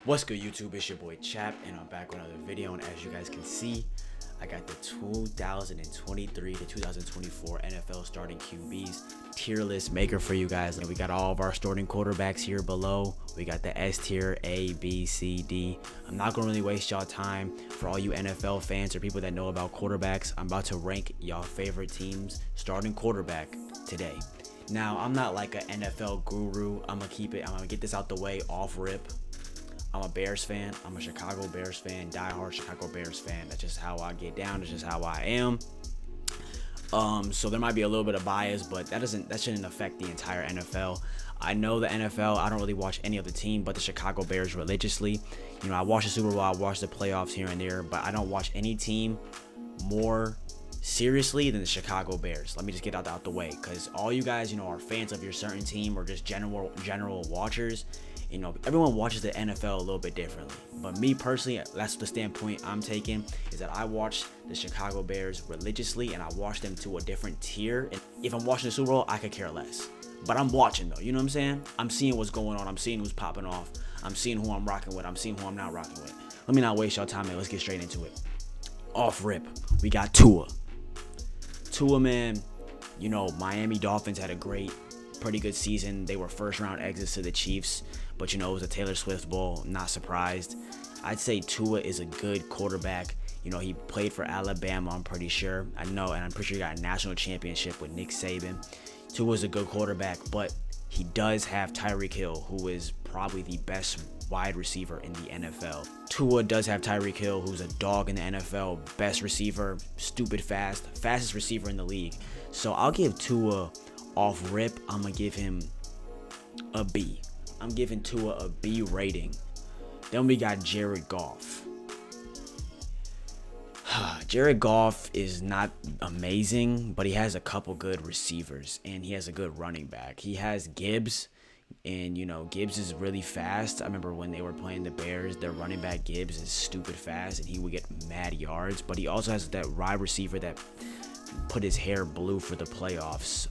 What's good, YouTube? It's your boy Chap, and I'm back with another video. And as you guys can see, I got the 2023 to 2024 NFL starting QBs tier list maker for you guys. And we got all of our starting quarterbacks here below. We got the S tier, A, B, C, D. I'm not gonna really waste y'all time. For all you NFL fans or people that know about quarterbacks, I'm about to rank y'all favorite teams starting quarterback today. Now, I'm not like an NFL guru. I'm gonna get this out the way off rip. I'm a Bears fan. I'm a Chicago Bears fan, diehard Chicago Bears fan. That's just how I get down. That's just how I am. So there might be a little bit of bias, but that shouldn't affect the entire NFL. I know the NFL. I don't really watch any other team but the Chicago Bears religiously. You know, I watch the Super Bowl, I watch the playoffs here and there, but I don't watch any team more seriously than the Chicago Bears. Let me just get that out the way, because all you guys, you know, are fans of your certain team or just general watchers. You know, everyone watches the NFL a little bit differently. But me personally, that's the standpoint I'm taking, is that I watch the Chicago Bears religiously, and I watch them to a different tier. And if I'm watching the Super Bowl, I could care less. But I'm watching though, you know what I'm saying? I'm seeing what's going on. I'm seeing who's popping off. I'm seeing who I'm rocking with. I'm seeing who I'm not rocking with. Let me not waste y'all time, man. Let's get straight into it. Off rip, we got Tua. Tua, man, you know, Miami Dolphins had a pretty good season. They were first round exits to the Chiefs, but you know, it was a Taylor Swift bowl. Not surprised. I'd say Tua is a good quarterback. You know, he played for Alabama, I'm pretty sure. I know, and I'm pretty sure he got a national championship with Nick Saban. Tua is a good quarterback, but he does have Tyreek Hill, who is probably the best wide receiver in the NFL. Tua does have Tyreek Hill, who's a dog in the NFL, best receiver, stupid fast, fastest receiver in the league. So I'll give Tua off rip. I'm gonna give him a B. I'm giving Tua a B rating. Then we got Jared Goff. Jared Goff is not amazing, but he has a couple good receivers, and he has a good running back. He has Gibbs, and you know, Gibbs is really fast. I remember when they were playing the Bears, their running back Gibbs is stupid fast, and he would get mad yards. But he also has that wide receiver that put his hair blue for the playoffs,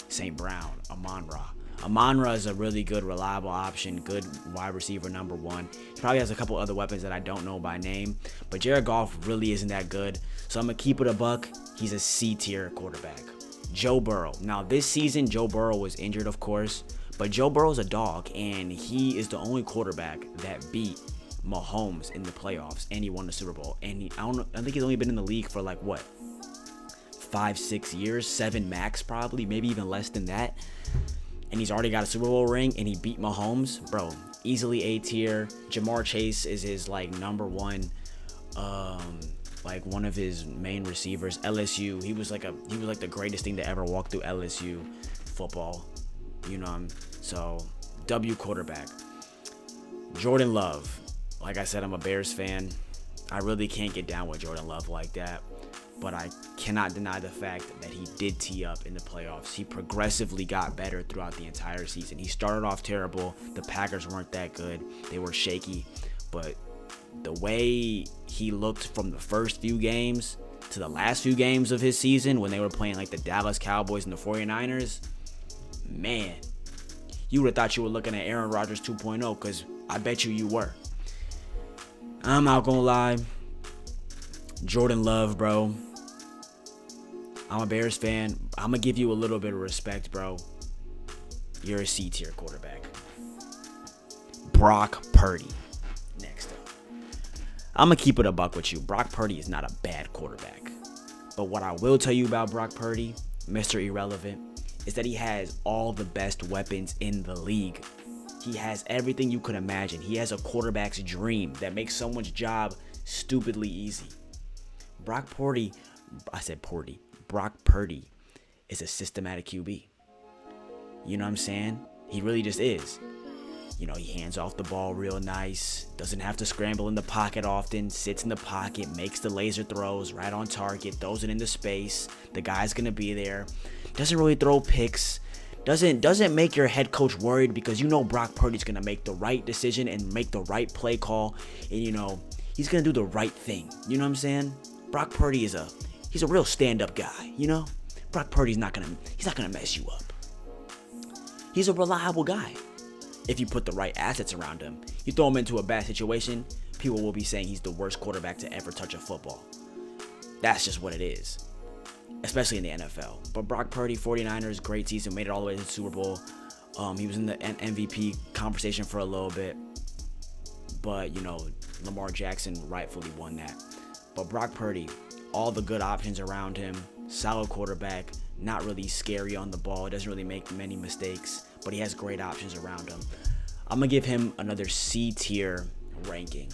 St. Brown, Amon-Ra. Amon-Ra is a really good, reliable option, good wide receiver number one. He probably has a couple other weapons that I don't know by name, but Jared Goff really isn't that good. So I'm going to keep it a buck. He's a C tier quarterback. Joe Burrow. Now this season, Joe Burrow was injured, of course, but Joe Burrow's a dog, and he is the only quarterback that beat Mahomes in the playoffs, and he won the Super Bowl. And I think he's only been in the league for like, what, 5-6 years, 7 max probably, maybe even less than that. And he's already got a Super Bowl ring, and he beat Mahomes. Bro, easily A tier. Jamar Chase is his like number one, like one of his main receivers. LSU, he was like the greatest thing to ever walk through LSU football. You know, so W quarterback. Jordan Love. Like I said, I'm a Bears fan. I really can't get down with Jordan Love like that. But I cannot deny the fact that he did tee up in the playoffs. He progressively got better throughout the entire season. He started off terrible. The Packers weren't that good. They were shaky. But the way he looked from the first few games to the last few games of his season, when they were playing like the Dallas Cowboys and the 49ers, man, you would have thought you were looking at Aaron Rodgers 2.0, because I bet you were. I'm not going to lie. Jordan Love, bro. I'm a Bears fan. I'm going to give you a little bit of respect, bro. You're a C tier quarterback. Brock Purdy. Next up. I'm going to keep it a buck with you. Brock Purdy is not a bad quarterback. But what I will tell you about Brock Purdy, Mr. Irrelevant, is that he has all the best weapons in the league. He has everything you could imagine. He has a quarterback's dream that makes someone's job stupidly easy. Brock Purdy is a systematic QB. You know what I'm saying? He really just is. You know, he hands off the ball real nice, doesn't have to scramble in the pocket often, sits in the pocket, makes the laser throws right on target, throws it into space. The guy's going to be there. Doesn't really throw picks. Doesn't make your head coach worried, because you know Brock Purdy's going to make the right decision and make the right play call. And, you know, he's going to do the right thing. You know what I'm saying? Brock Purdy he's a real stand-up guy, you know? Brock Purdy's not gonna mess you up. He's a reliable guy. If you put the right assets around him, You throw him into a bad situation, people will be saying he's the worst quarterback to ever touch a football. That's just what it is, especially in the NFL. But Brock Purdy, 49ers, great season, made it all the way to the Super Bowl. He was in the MVP conversation for a little bit, but, you know, Lamar Jackson rightfully won that. But Brock Purdy, all the good options around him, solid quarterback, not really scary on the ball, doesn't really make many mistakes, but he has great options around him. I'm going to give him another C tier ranking.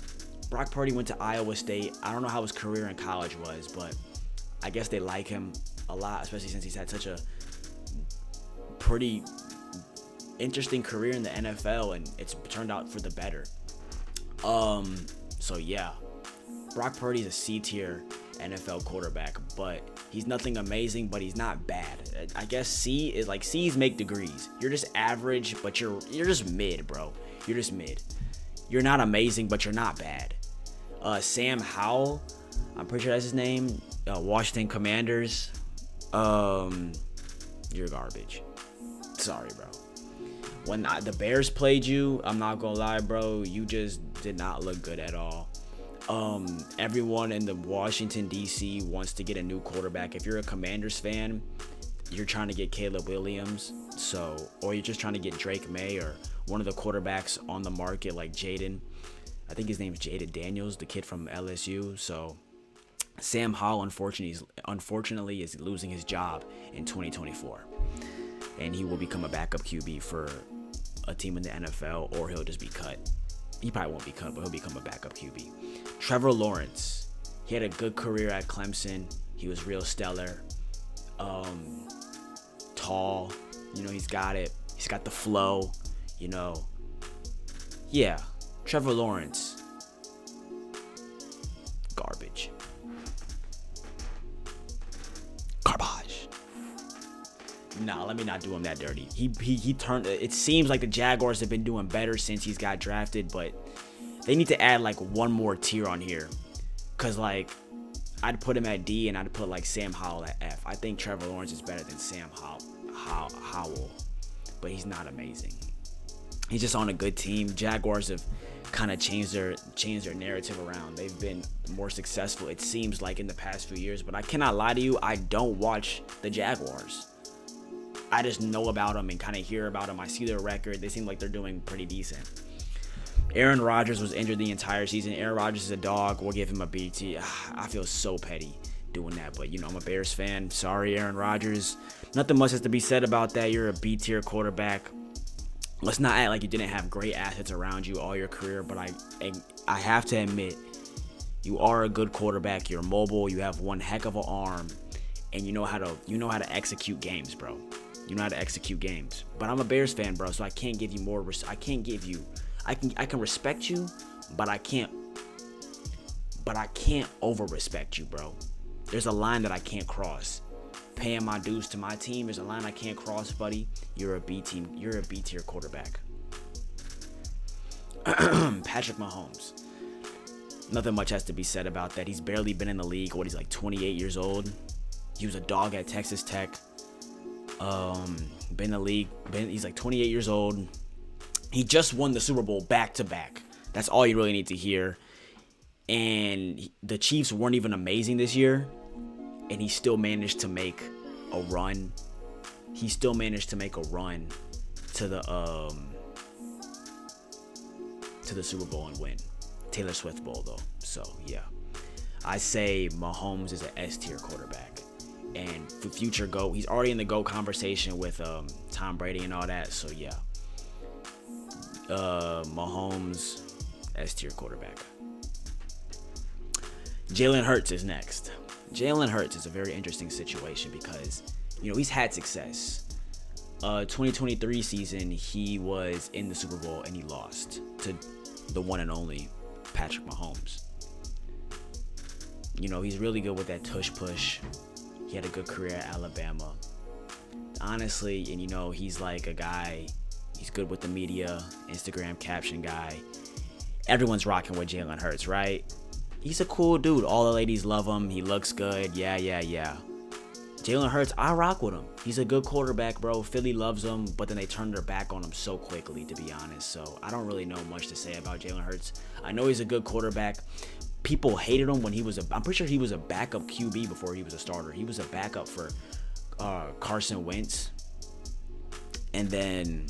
Brock Purdy went to Iowa State. I don't know how his career in college was, but I guess they like him a lot, especially since he's had such a pretty interesting career in the NFL, and it's turned out for the better. So yeah, Brock Purdy is a C tier NFL quarterback, but he's nothing amazing, but he's not bad. I guess C is like, C's make degrees. You're just average, but you're just mid, bro. You're just mid. You're not amazing, but you're not bad. Sam Howell, I'm pretty sure that's his name. Washington Commanders. You're garbage. Sorry, bro. When the Bears played you, I'm not gonna lie, bro, you just did not look good at all. Everyone in the Washington, D.C. wants to get a new quarterback. If you're a Commanders fan, you're trying to get Caleb Williams, or you're just trying to get Drake May or one of the quarterbacks on the market like Jaden. I think his name is Jaden Daniels, the kid from LSU. So Sam Howell, unfortunately, is losing his job in 2024. And he will become a backup QB for a team in the NFL, or he'll just be cut. He probably won't be cut, but he'll become a backup QB. Trevor Lawrence, he had a good career at Clemson. He was real stellar. Tall, you know, he's got it. He's got the flow, you know. Yeah, Trevor Lawrence, garbage. Garbage. Nah, let me not do him that dirty. He turned. It seems like the Jaguars have been doing better since he's got drafted, but they need to add like one more tier on here, cause like I'd put him at D and I'd put like Sam Howell at F. I think Trevor Lawrence is better than Sam Howell, but he's not amazing. He's just on a good team. Jaguars have kind of changed their narrative around. They've been more successful, it seems like, in the past few years. But I cannot lie to you, I don't watch the Jaguars. I just know about them and kind of hear about them. I see their record. They seem like they're doing pretty decent. Aaron Rodgers was injured the entire season. Aaron Rodgers is a dog. We'll give him a BT. I feel so petty doing that, but you know, I'm a Bears fan. Sorry, Aaron Rodgers. Nothing much has to be said about that. You're a B-tier quarterback. Let's not act like you didn't have great assets around you all your career, but I have to admit, you are a good quarterback. You're mobile. You have one heck of an arm, and you know how to execute games, bro. You know how to execute games. But I'm a Bears fan, bro, so I can't give you more. I can respect you, but I can't over respect you, bro. There's a line that I can't cross. Paying my dues to my team is a line I can't cross, buddy. You're a B tier quarterback. Patrick Mahomes. Nothing much has to be said about that. He's barely been in the league. He's like 28 years old. He was a dog at Texas Tech. Been in the league. He's like 28 years old. He just won the Super Bowl back-to-back. That's all you really need to hear. And the Chiefs weren't even amazing this year, and he still managed to make a run. He still managed to make a run to the Super Bowl and win. Taylor Swift Bowl, though. So, yeah. I say Mahomes is an S-tier quarterback. And for future GOAT, he's already in the GOAT conversation with Tom Brady and all that. So, yeah. Mahomes, S-tier quarterback. Jalen Hurts is next. Jalen Hurts is a very interesting situation because, you know, he's had success. 2023 season, he was in the Super Bowl and he lost to the one and only Patrick Mahomes. You know, he's really good with that tush push. He had a good career at Alabama. Honestly, and you know, he's like a guy, he's good with the media, Instagram caption guy. Everyone's rocking with Jalen Hurts, right? He's a cool dude. All the ladies love him. He looks good. Yeah. Jalen Hurts, I rock with him. He's a good quarterback, bro. Philly loves him, but then they turned their back on him so quickly, to be honest. So I don't really know much to say about Jalen Hurts. I know he's a good quarterback. People hated him when he was I'm pretty sure he was a backup QB before he was a starter. He was a backup for Carson Wentz. And then,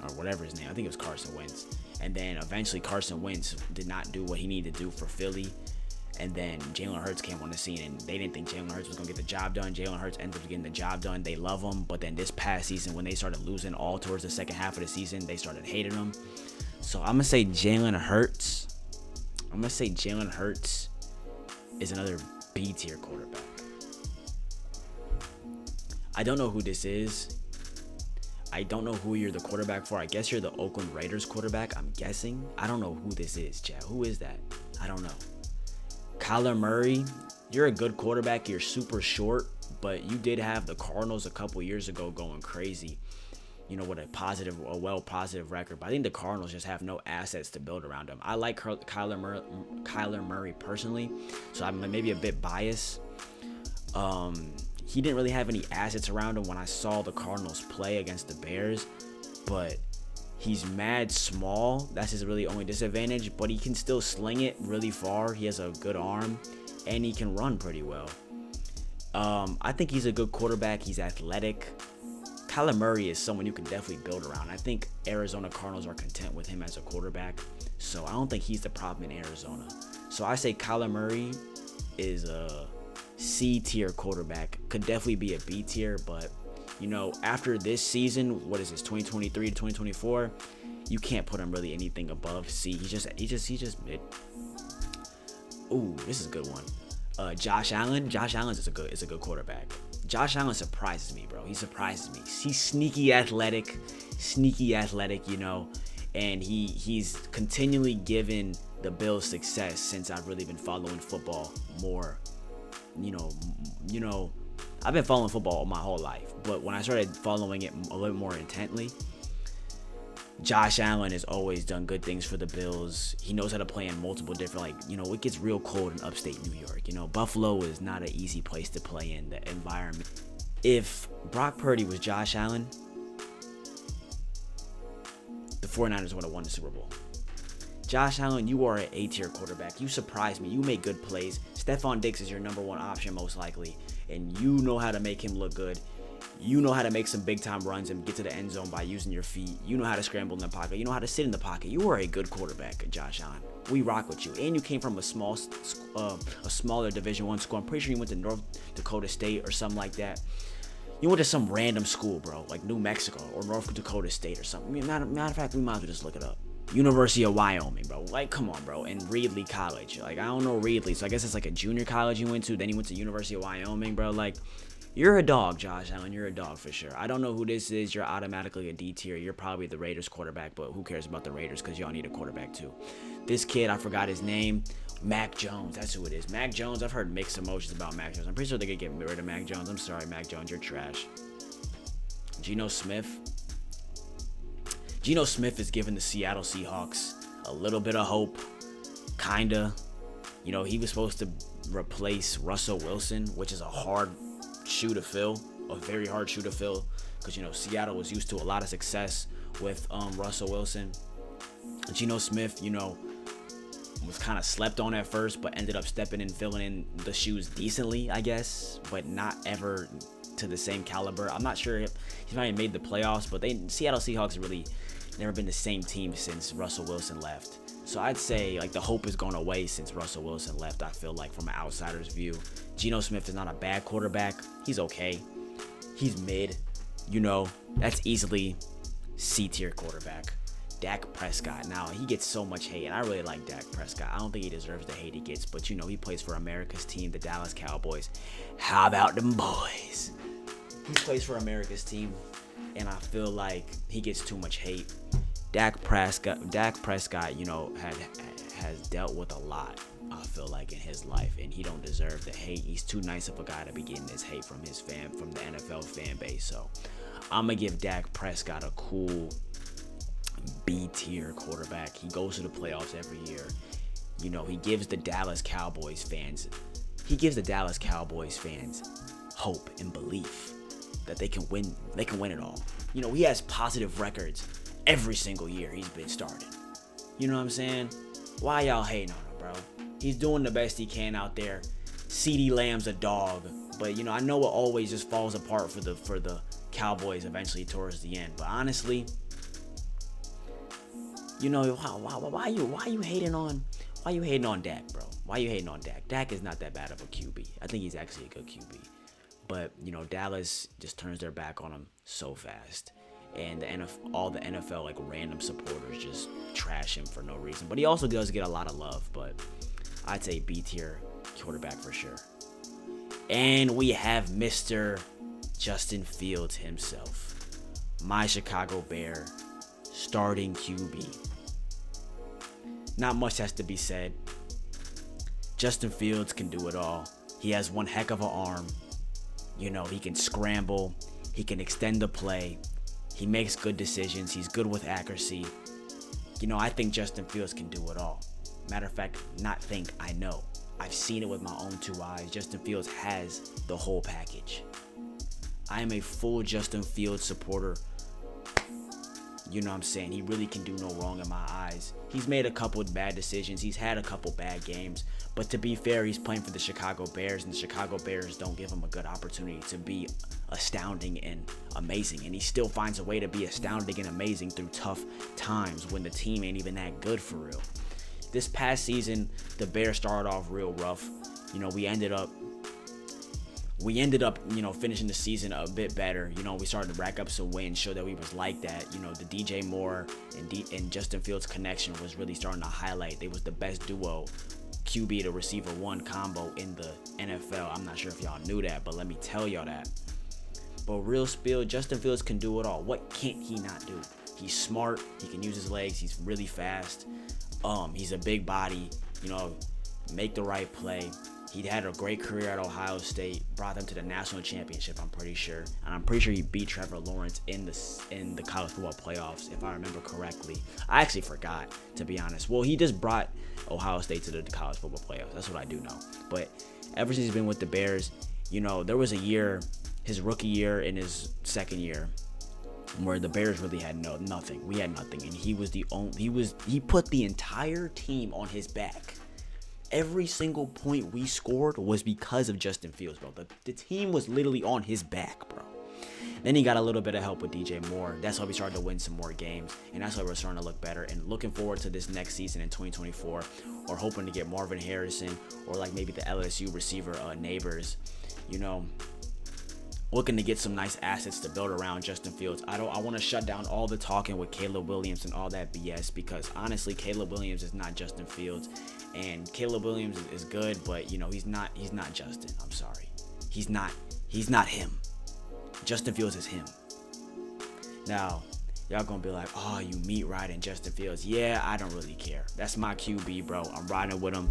or whatever his name, I think it was Carson Wentz. And then eventually Carson Wentz did not do what he needed to do for Philly. And then Jalen Hurts came on the scene, and they didn't think Jalen Hurts was going to get the job done. Jalen Hurts ended up getting the job done. They love him. But then this past season, when they started losing all towards the second half of the season, they started hating him. So I'm going to say Jalen Hurts. I'm going to say Jalen Hurts is another B-tier quarterback. I don't know who this is. I don't know who you're the quarterback for. I guess you're the Oakland Raiders quarterback. I'm guessing. I don't know who this is, Chad. Who is that? I don't know. Kyler Murray, you're a good quarterback. You're super short, but you did have the Cardinals a couple years ago going crazy, you know, with a positive record. But I think the Cardinals just have no assets to build around him. I like Kyler Murray personally, so I'm maybe a bit biased. He didn't really have any assets around him when I saw the Cardinals play against the Bears, but he's mad small. That's his really only disadvantage, but he can still sling it really far. He has a good arm, and he can run pretty well. I think he's a good quarterback. He's athletic. Kyler Murray is someone you can definitely build around. I think Arizona Cardinals are content with him as a quarterback, so I don't think he's the problem in Arizona. So I say Kyler Murray is a C-tier quarterback. Could definitely be a B-tier, but you know, after this season, what is this, 2023 to 2024, you can't put him really anything above C. He's just mid. Ooh, this is a good one. Josh Allen. Josh Allen is a good quarterback. Josh Allen surprises me, bro. He surprises me. He's sneaky athletic, you know, and he's continually given the Bills success since I've really been following football more. You know, I've been following football my whole life, but when I started following it a little more intently, Josh Allen has always done good things for the Bills. He knows how to play in multiple different, it gets real cold in upstate New York. You know, Buffalo is not an easy place to play in, the environment. If Brock Purdy was Josh Allen, the 49ers would have won the Super Bowl. Josh Allen, you are an A-tier quarterback. You surprised me. You make good plays. Stephon Diggs is your number one option most likely, and you know how to make him look good. You know how to make some big-time runs and get to the end zone by using your feet. You know how to scramble in the pocket. You know how to sit in the pocket. You are a good quarterback, Josh Allen. We rock with you. And you came from a smaller Division I school. I'm pretty sure you went to North Dakota State or something like that. You went to some random school, bro, like New Mexico or North Dakota State or something. Matter of fact, we might as well just look it up. University of Wyoming, bro. Like, come on, bro. And Reedley College. Like, I don't know Reedley, so I guess it's like a junior college you went to. Then you went to University of Wyoming, bro. Like, you're a dog, Josh Allen. You're a dog for sure. I don't know who this is. You're automatically a D tier. You're probably the Raiders quarterback, but who cares about the Raiders because y'all need a quarterback too. This kid, I forgot his name. Mac Jones. That's who it is. Mac Jones. I've heard mixed emotions about Mac Jones. I'm pretty sure they could get rid of Mac Jones. I'm sorry, Mac Jones. You're trash. Geno Smith. Geno Smith is giving the Seattle Seahawks a little bit of hope. Kinda. You know, he was supposed to replace Russell Wilson, which is a hard shoe to fill, a very hard shoe to fill, because, you know, Seattle was used to a lot of success with Russell Wilson. Geno Smith, you know, was kind of slept on at first, but ended up stepping in, filling in the shoes decently, I guess, but not ever to the same caliber. I'm not sure if he's not even made the playoffs, but Seattle Seahawks have really never been the same team since Russell Wilson left. So I'd say, like, the hope has gone away since Russell Wilson left, I feel like, from an outsider's view. Geno Smith is not a bad quarterback. He's okay. He's mid. You know, that's easily C-tier quarterback. Dak Prescott. Now, he gets so much hate, and I really like Dak Prescott. I don't think he deserves the hate he gets, but, you know, he plays for America's team, the Dallas Cowboys. How about them boys? He plays for America's team, and I feel like he gets too much hate. Dak Prescott, you know, has dealt with a lot, I feel like, in his life, and he don't deserve the hate. He's too nice of a guy to be getting this hate from the NFL fan base. So I'm gonna give Dak Prescott a cool B-tier quarterback. He goes to the playoffs every year. You know, he gives the Dallas Cowboys fans hope and belief that they can win. They can win it all. You know, he has positive records every single year he's been starting. You know what I'm saying? Why y'all hating on him, bro? He's doing the best he can out there. CeeDee Lamb's a dog, but you know, I know it always just falls apart for the Cowboys eventually towards the end. But honestly, you know, why you hating on Dak, bro? Why you hating on Dak? Dak is not that bad of a QB. I think he's actually a good QB. But, you know, Dallas just turns their back on him so fast. And all the NFL, like, random supporters just trash him for no reason. But he also does get a lot of love. But I'd say B-tier quarterback for sure. And we have Mr. Justin Fields himself. My Chicago Bear starting QB. Not much has to be said. Justin Fields can do it all. He has one heck of an arm. You know, he can scramble. He can extend the play. He makes good decisions. He's good with accuracy. You know, I think Justin Fields can do it all. Matter of fact, I know. I've seen it with my own two eyes. Justin Fields has the whole package. I am a full Justin Fields supporter. You know what I'm saying? He really can do no wrong in my eyes. He's made a couple of bad decisions. He's had a couple bad games. But to be fair, he's playing for the Chicago Bears, and the Chicago Bears don't give him a good opportunity to be astounding and amazing. And he still finds a way to be astounding and amazing through tough times when the team ain't even that good for real. This past season, the Bears started off real rough. You know, we ended up, you know, finishing the season a bit better. You know, we started to rack up some wins, show that we was like that. You know, the DJ Moore and Justin Fields connection was really starting to highlight. They was the best duo, QB to receiver one combo in the NFL. I'm not sure if y'all knew that, but let me tell y'all that. But real spiel, Justin Fields can do it all. What can't he not do? He's smart. He can use his legs. He's really fast. He's a big body. You know, make the right play. He had a great career at Ohio State, brought them to the national championship, I'm pretty sure. And I'm pretty sure he beat Trevor Lawrence in the college football playoffs, if I remember correctly. I actually forgot, to be honest. Well, he just brought Ohio State to the college football playoffs. That's what I do know. But ever since he's been with the Bears, you know, there was a year, his rookie year and his second year, where the Bears really had nothing. We had nothing. And he put the entire team on his back. Every single point we scored was because of Justin Fields, bro. The team was literally on his back, bro. Then he got a little bit of help with DJ Moore. That's why we started to win some more games, and that's why we're starting to look better. And looking forward to this next season in 2024, or hoping to get Marvin Harrison, or like maybe the LSU receiver Neighbors, you know. Looking to get some nice assets to build around Justin Fields. I want to shut down all the talking with Caleb Williams and all that BS, because honestly, Caleb Williams is not Justin Fields, and Caleb Williams is good, but you know, he's not Justin. I'm sorry. He's not him. Justin Fields is him. Now, y'all gonna be like, oh, you meat riding Justin Fields. Yeah, I don't really care. That's my QB, bro. I'm riding with him.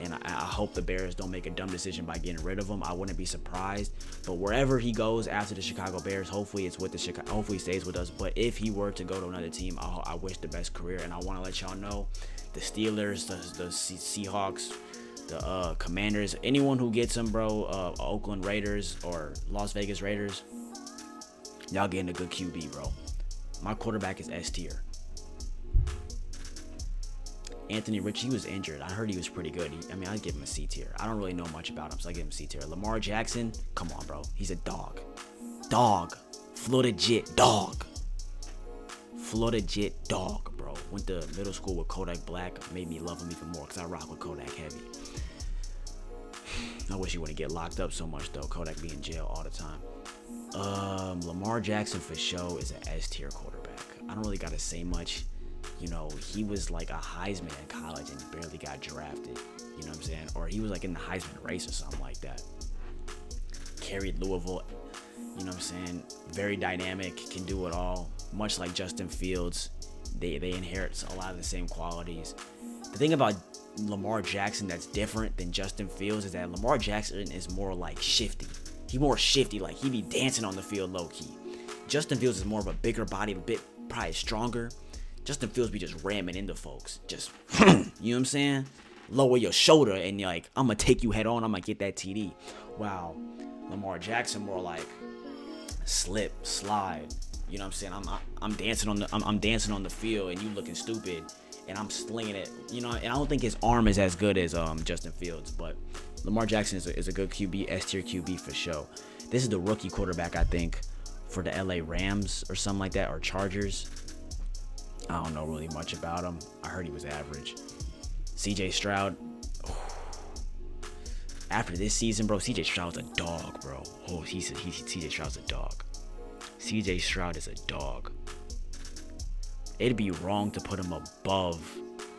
And I hope the Bears don't make a dumb decision by getting rid of him. I wouldn't be surprised. But wherever he goes after the Chicago Bears, hopefully it's with the hopefully he stays with us. But if he were to go to another team, I wish the best career. And I want to let y'all know, the Steelers, the Seahawks, the Commanders, anyone who gets him, bro, Oakland Raiders or Las Vegas Raiders, y'all getting a good QB, bro. My quarterback is S tier. Anthony Rich, he was injured. I heard he was pretty good. I'd give him a C tier. I don't really know much about him, so I give him C tier. Lamar Jackson, come on, bro. He's a dog. Dog. Florida Jit dog. Florida Jit dog, bro. Went to middle school with Kodak Black. Made me love him even more because I rock with Kodak heavy. I wish he wouldn't get locked up so much, though. Kodak be in jail all the time. Lamar Jackson, for sure, is an S tier quarterback. I don't really got to say much. You know, he was like a Heisman in college and barely got drafted. You know what I'm saying? Or he was like in the Heisman race or something like that. Carried Louisville. You know what I'm saying? Very dynamic, can do it all. Much like Justin Fields, they inherit a lot of the same qualities. The thing about Lamar Jackson that's different than Justin Fields is that Lamar Jackson is more like shifty. He's more shifty, like he be dancing on the field low key. Justin Fields is more of a bigger body, a bit probably stronger. Justin Fields be just ramming into folks. Just, you know what I'm saying? Lower your shoulder and you're like, I'm going to take you head on. I'm going to get that TD. Wow. Lamar Jackson more like slip, slide. You know what I'm saying? I'm dancing on the field and you looking stupid and I'm slinging it. You know, and I don't think his arm is as good as Justin Fields, but Lamar Jackson is a good QB, S tier QB for sure. This is the rookie quarterback, I think, for the LA Rams or something like that, or Chargers. I don't know really much about him. I heard he was average. CJ Stroud. After this season, bro, CJ Stroud's a dog, bro. CJ Stroud's a dog. CJ Stroud is a dog. It'd be wrong to put him above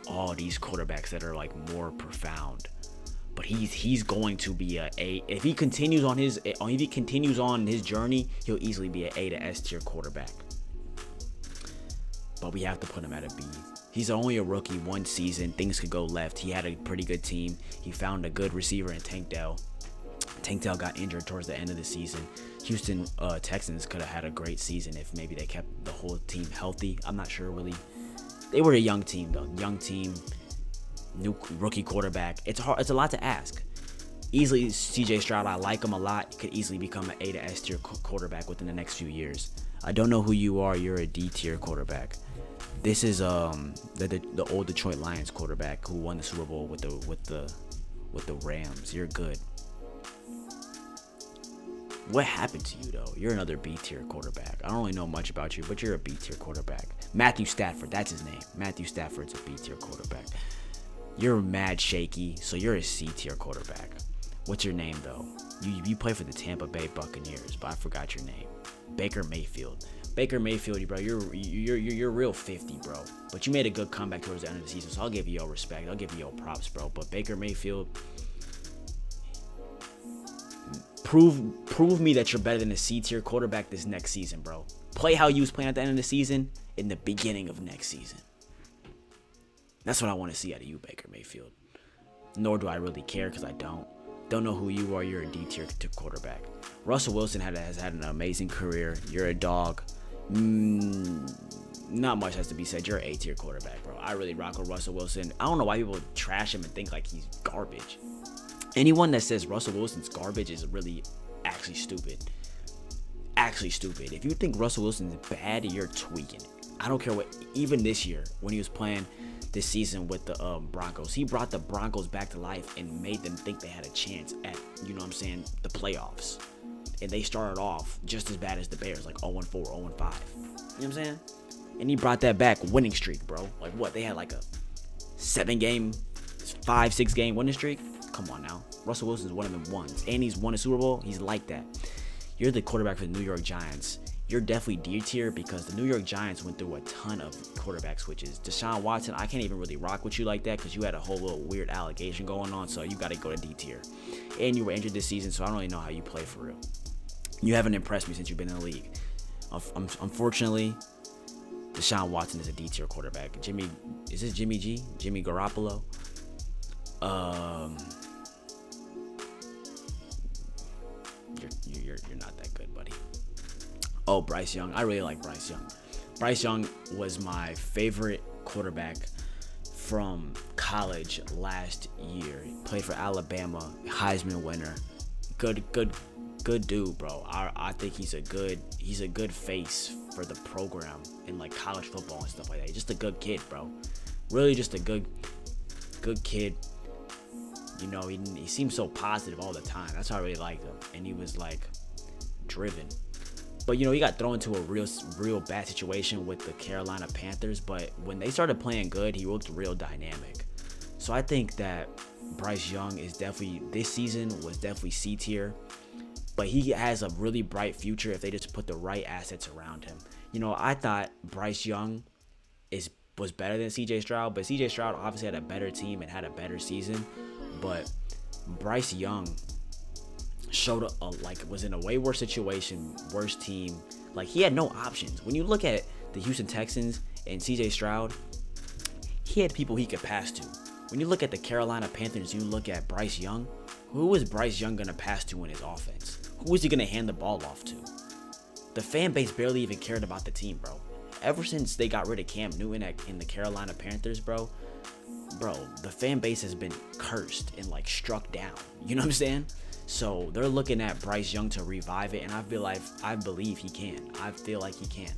all these quarterbacks that are like more profound. But he's going to be if he continues on his journey, he'll easily be an A to S tier quarterback. But we have to put him at a B. He's only a rookie, one season. Things could go left. He had a pretty good team. He found a good receiver in Tank Dell. Tank Dell got injured towards the end of the season. Houston Texans could have had a great season if maybe they kept the whole team healthy. I'm not sure really. They were a young team though. Young team, new rookie quarterback. It's hard. It's a lot to ask. Easily, CJ Stroud, I like him a lot. Could easily become an A to S tier quarterback within the next few years. I don't know who you are. You're a D tier quarterback. This is the old Detroit Lions quarterback who won the Super Bowl with the Rams. You're good. What happened to you though? You're another B tier quarterback. I don't really know much about you, but you're a B tier quarterback. Matthew Stafford, that's his name. Matthew Stafford's a B tier quarterback. You're mad shaky, so you're a C tier quarterback. What's your name though? You play for the Tampa Bay Buccaneers, but I forgot your name. Baker Mayfield. Baker Mayfield, bro, you're real 50, bro. But you made a good comeback towards the end of the season, so I'll give you your respect. I'll give you your props, bro. But Baker Mayfield, prove me that you're better than a C tier quarterback this next season, bro. Play how you was playing at the end of the season in the beginning of next season. That's what I want to see out of you, Baker Mayfield. Nor do I really care because I don't. Don't know who you are. You're a D tier quarterback. Russell Wilson has had an amazing career. You're a dog. Not much has to be said. You're an A tier quarterback, bro. I really rock with Russell Wilson. I don't know why people trash him and think like he's garbage. Anyone that says Russell Wilson's garbage is really actually stupid. Actually stupid. If you think Russell Wilson's bad, you're tweaking it. I don't care what. Even this year when he was playing this season with the Broncos, he brought the Broncos back to life and made them think they had a chance at, you know what I'm saying, the playoffs. And they started off just as bad as the Bears, like 0-4, 0-5. You know what I'm saying? And he brought that back, winning streak, bro. Like what? They had like a 5-6 game winning streak? Come on now. Russell Wilson's one of them ones. And he's won a Super Bowl. He's like that. You're the quarterback for the New York Giants. You're definitely D tier because the New York Giants went through a ton of quarterback switches. Deshaun Watson, I can't even really rock with you like that because you had a whole little weird allegation going on, so you got to go to D tier. And you were injured this season, so I don't really know how you play for real. You haven't impressed me since you've been in the league. Unfortunately, Deshaun Watson is a D tier quarterback. Is this Jimmy G? Jimmy Garoppolo? You're not that good, buddy. Oh, Bryce Young. I really like Bryce Young. Bryce Young was my favorite quarterback from college last year. He played for Alabama, Heisman winner. Good dude, bro. I think he's a good face for the program in like college football and stuff like that. He's just a good kid, bro. Really just a good kid. You know, he seems so positive all the time. That's why I really liked him. And he was like driven. But you know, he got thrown into a real bad situation with the Carolina Panthers. But when they started playing good, he looked real dynamic. So I think that Bryce Young is definitely, this season was definitely C tier. But he has a really bright future if they just put the right assets around him. You know, I thought Bryce Young was better than CJ Stroud, but CJ Stroud obviously had a better team and had a better season. But Bryce Young showed was in a way worse situation, worse team. Like he had no options. When you look at the Houston Texans and CJ Stroud, he had people he could pass to. When you look at the Carolina Panthers, you look at Bryce Young. Who is Bryce Young gonna pass to in his offense? Who is he gonna hand the ball off to? The fan base barely even cared about the team, bro. Ever since they got rid of Cam Newton in the Carolina Panthers, bro, the fan base has been cursed and like struck down. You know what I'm saying? So they're looking at Bryce Young to revive it, and I believe he can. I feel like he can.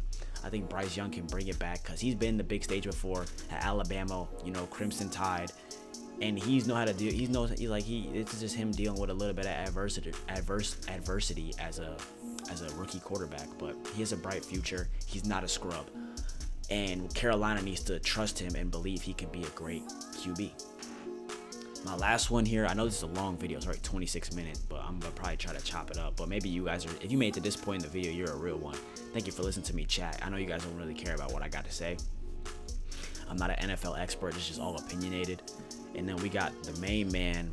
I think Bryce Young can bring it back because he's been the big stage before at Alabama, Crimson Tide, and he's know how to deal. It's just him dealing with a little bit of adversity as a rookie quarterback. But he has a bright future. He's not a scrub, and Carolina needs to trust him and believe he can be a great QB. My last one here, I know this is a long video, it's already 26 minutes, but I'm gonna probably try to chop it up. But maybe you guys if you made it to this point in the video, you're a real one. Thank you for listening to me chat. I know you guys don't really care about what I got to say. I'm not an NFL expert, it's just all opinionated. And then we got the main man,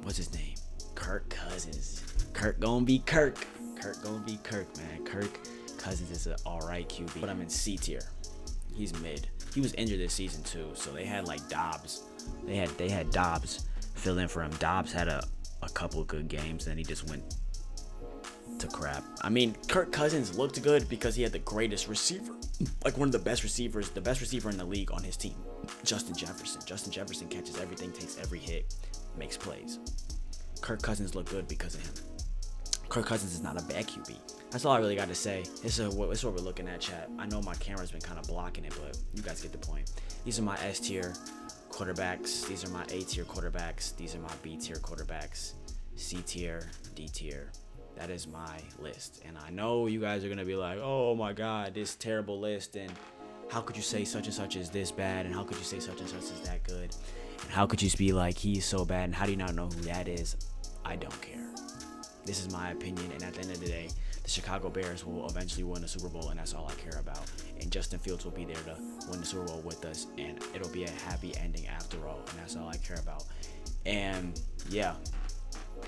what's his name? Kirk Cousins. Kirk gonna be Kirk. Kirk gonna be Kirk, man. Kirk Cousins is an alright QB, but I'm in C tier. He's mid. He was injured this season too, so they had like Dobbs. They had Dobbs fill in for him. Dobbs had a couple of good games, and he just went to crap. I mean, Kirk Cousins looked good because he had the greatest receiver, like one of the best receivers, the best receiver in the league on his team, Justin Jefferson. Justin Jefferson catches everything, takes every hit, makes plays. Kirk Cousins looked good because of him. Kirk Cousins is not a bad QB. That's all I really got to say. This is what we're looking at, chat. I know my camera's been kind of blocking it, but you guys get the point. These are my S tier quarterbacks. These are my A tier quarterbacks. These are my B tier quarterbacks. C tier, D tier. That is my list. And I know you guys are going to be like, oh my God, this terrible list. And how could you say such and such is this bad? And how could you say such and such is that good? And how could you be like, he's so bad? And how do you not know who that is? I don't care. This is my opinion. And at the end of the day, the Chicago Bears will eventually win the Super Bowl, and that's all I care about. And Justin Fields will be there to win the Super Bowl with us, and it'll be a happy ending after all, and that's all I care about. And yeah,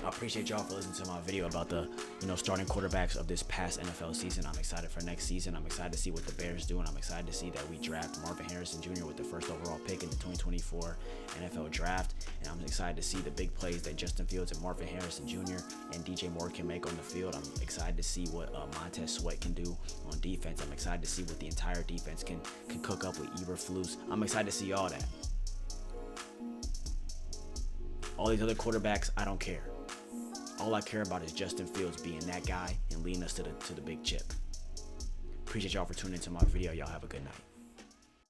I appreciate y'all for listening to my video about the starting quarterbacks of this past NFL season. I'm excited for next season. I'm excited to see what the Bears do, and I'm excited to see that we draft Marvin Harrison Jr. with the first overall pick in the 2024 NFL draft. And I'm excited to see the big plays that Justin Fields and Marvin Harrison Jr. and DJ Moore can make on the field. I'm excited to see what Montez Sweat can do on defense. I'm excited to see what the entire defense can cook up with Eberflus. I'm excited to see all that. All these other quarterbacks, I don't care. All I care about is Justin Fields being that guy and leading us to the big chip. Appreciate y'all for tuning into my video. Y'all have a good night.